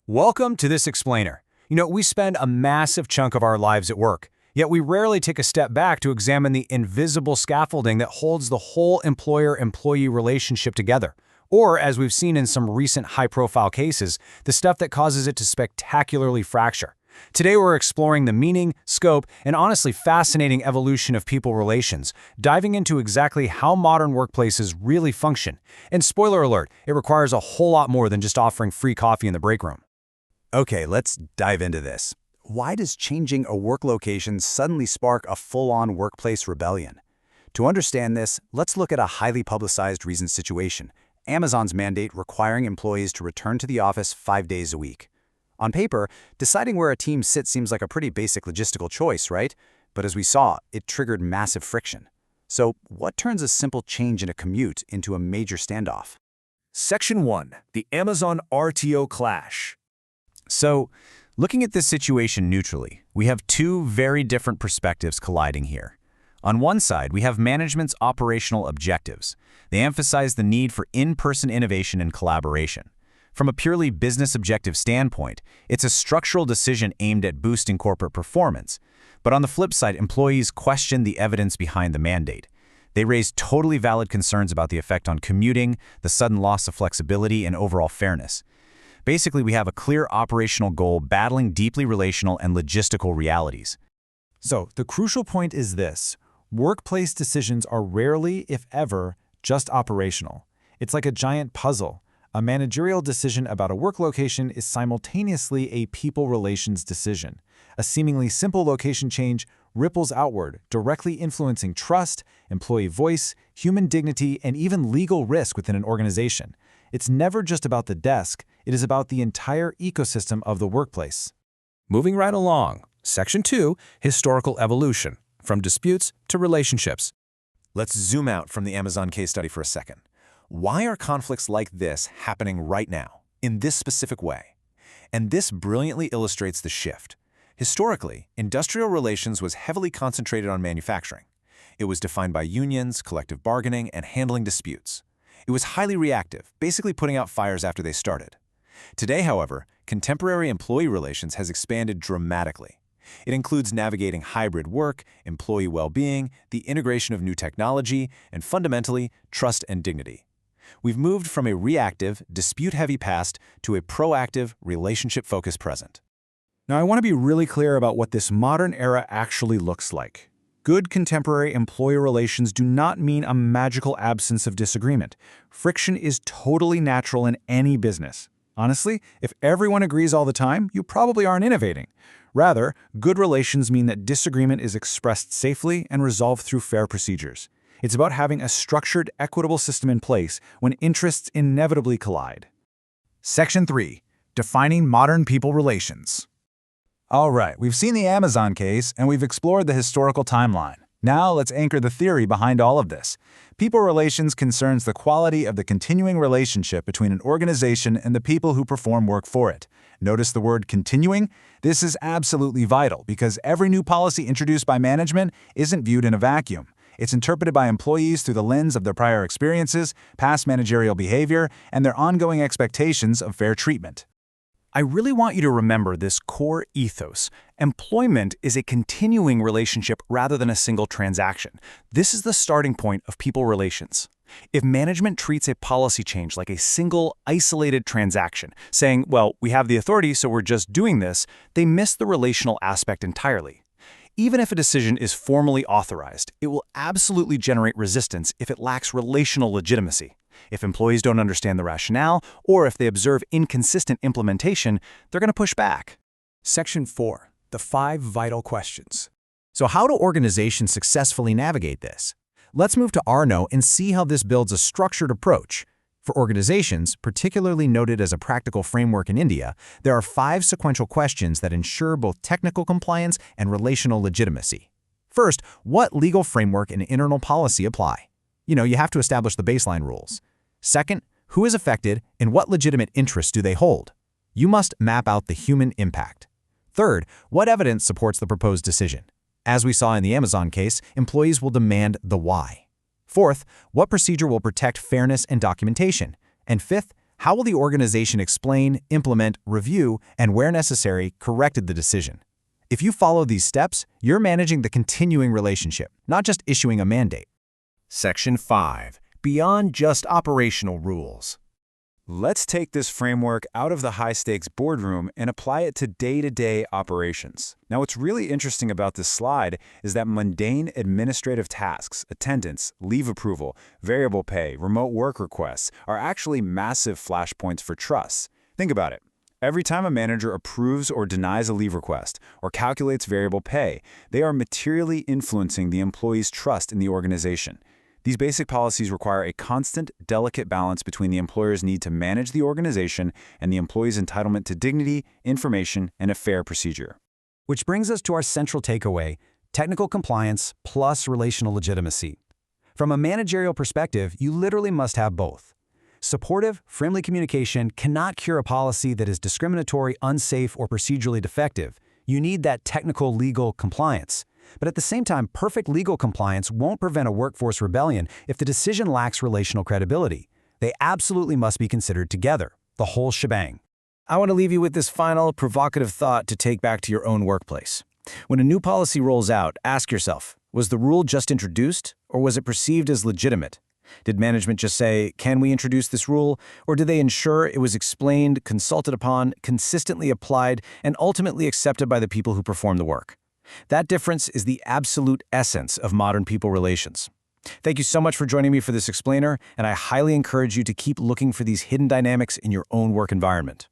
Welcome to this explainer. We spend a massive chunk of our lives at work, yet we rarely take a step back to examine the invisible scaffolding that holds the whole employer-employee relationship together. Or, as we've seen in some recent high-profile cases, the stuff that causes it to spectacularly fracture. Today we're exploring the meaning, scope, and honestly fascinating evolution of people relations, diving into exactly how modern workplaces really function. And spoiler alert, it requires a whole lot more than just offering free coffee in the break room. Okay, let's dive into this. Why does changing a work location suddenly spark a full-on workplace rebellion? To understand this, let's look at a highly publicized recent situation: Amazon's mandate requiring employees to return to the office 5 days a week. On paper, deciding where a team sits seems like a pretty basic logistical choice, right? But as we saw, it triggered massive friction. So what turns a simple change in a commute into a major standoff? Section 1. The Amazon RTO Clash. So, looking at this situation neutrally, we have two very different perspectives colliding here. On one side, we have management's operational objectives. They emphasize the need for in-person innovation and collaboration. From a purely business objective standpoint, it's a structural decision aimed at boosting corporate performance. But on the flip side, employees question the evidence behind the mandate. They raise totally valid concerns about the effect on commuting, the sudden loss of flexibility, and overall fairness. Basically, we have a clear operational goal battling deeply relational and logistical realities. So, the crucial point is this: workplace decisions are rarely, if ever, just operational. It's like a giant puzzle. A managerial decision about a work location is simultaneously a people relations decision. A seemingly simple location change ripples outward, directly influencing trust, employee voice, human dignity, and even legal risk within an organization. It's never just about the desk, it is about the entire ecosystem of the workplace. Moving right along. Section 2. Historical Evolution. From disputes to relationships. Let's zoom out from the Amazon case study for a second. Why are conflicts like this happening right now, in this specific way? And this brilliantly illustrates the shift. Historically, industrial relations was heavily concentrated on manufacturing. It was defined by unions, collective bargaining, and handling disputes. It was highly reactive, basically putting out fires after they started. Today, however, contemporary employee relations has expanded dramatically. It includes navigating hybrid work, employee well-being, the integration of new technology, and fundamentally, trust and dignity. We've moved from a reactive, dispute-heavy past to a proactive, relationship-focused present. Now, I want to be really clear about what this modern era actually looks like. Good contemporary employee relations do not mean a magical absence of disagreement. Friction is totally natural in any business. Honestly, if everyone agrees all the time, you probably aren't innovating. Rather, good relations mean that disagreement is expressed safely and resolved through fair procedures. It's about having a structured, equitable system in place when interests inevitably collide. Section 3. Defining modern people relations. All right, we've seen the Amazon case, and we've explored the historical timeline. Now let's anchor the theory behind all of this. People relations concerns the quality of the continuing relationship between an organization and the people who perform work for it. Notice the word continuing? This is absolutely vital because every new policy introduced by management isn't viewed in a vacuum. It's interpreted by employees through the lens of their prior experiences, past managerial behavior, and their ongoing expectations of fair treatment. I really want you to remember this core ethos. Employment is a continuing relationship rather than a single transaction. This is the starting point of people relations. If management treats a policy change like a single, isolated transaction, saying, well, we have the authority, so we're just doing this, they miss the relational aspect entirely. Even if a decision is formally authorized, it will absolutely generate resistance if it lacks relational legitimacy. If employees don't understand the rationale, or if they observe inconsistent implementation, they're going to push back. Section 4. The 5 vital questions. So how do organizations successfully navigate this? Let's move to Arno and see how this builds a structured approach. For organizations, particularly noted as a practical framework in India, there are 5 sequential questions that ensure both technical compliance and relational legitimacy. First, what legal framework and internal policy apply? You have to establish the baseline rules. Second, who is affected and what legitimate interests do they hold? You must map out the human impact. Third, what evidence supports the proposed decision? As we saw in the Amazon case, employees will demand the why. Fourth, what procedure will protect fairness and documentation? And fifth, How will the organization explain, implement, review, and where necessary, corrected the decision? If you follow these steps, you're managing the continuing relationship, not just issuing a mandate. Section 5. Beyond just operational rules. Let's take this framework out of the high-stakes boardroom and apply it to day-to-day operations. Now, what's really interesting about this slide is that mundane administrative tasks, attendance, leave approval, variable pay, remote work requests, are actually massive flashpoints for trust. Think about it. Every time a manager approves or denies a leave request or calculates variable pay, they are materially influencing the employee's trust in the organization. These basic policies require a constant, delicate balance between the employer's need to manage the organization and the employee's entitlement to dignity, information, and a fair procedure. Which brings us to our central takeaway: technical compliance plus relational legitimacy. From a managerial perspective, you literally must have both. Supportive, friendly communication cannot cure a policy that is discriminatory, unsafe, or procedurally defective. You need that technical legal compliance. But at the same time, perfect legal compliance won't prevent a workforce rebellion if the decision lacks relational credibility. They absolutely must be considered together, the whole shebang. I want to leave you with this final, provocative thought to take back to your own workplace. When a new policy rolls out, ask yourself, was the rule just introduced, or was it perceived as legitimate? Did management just say, can we introduce this rule, or did they ensure it was explained, consulted upon, consistently applied, and ultimately accepted by the people who perform the work? That difference is the absolute essence of modern people relations. Thank you so much for joining me for this explainer, and I highly encourage you to keep looking for these hidden dynamics in your own work environment.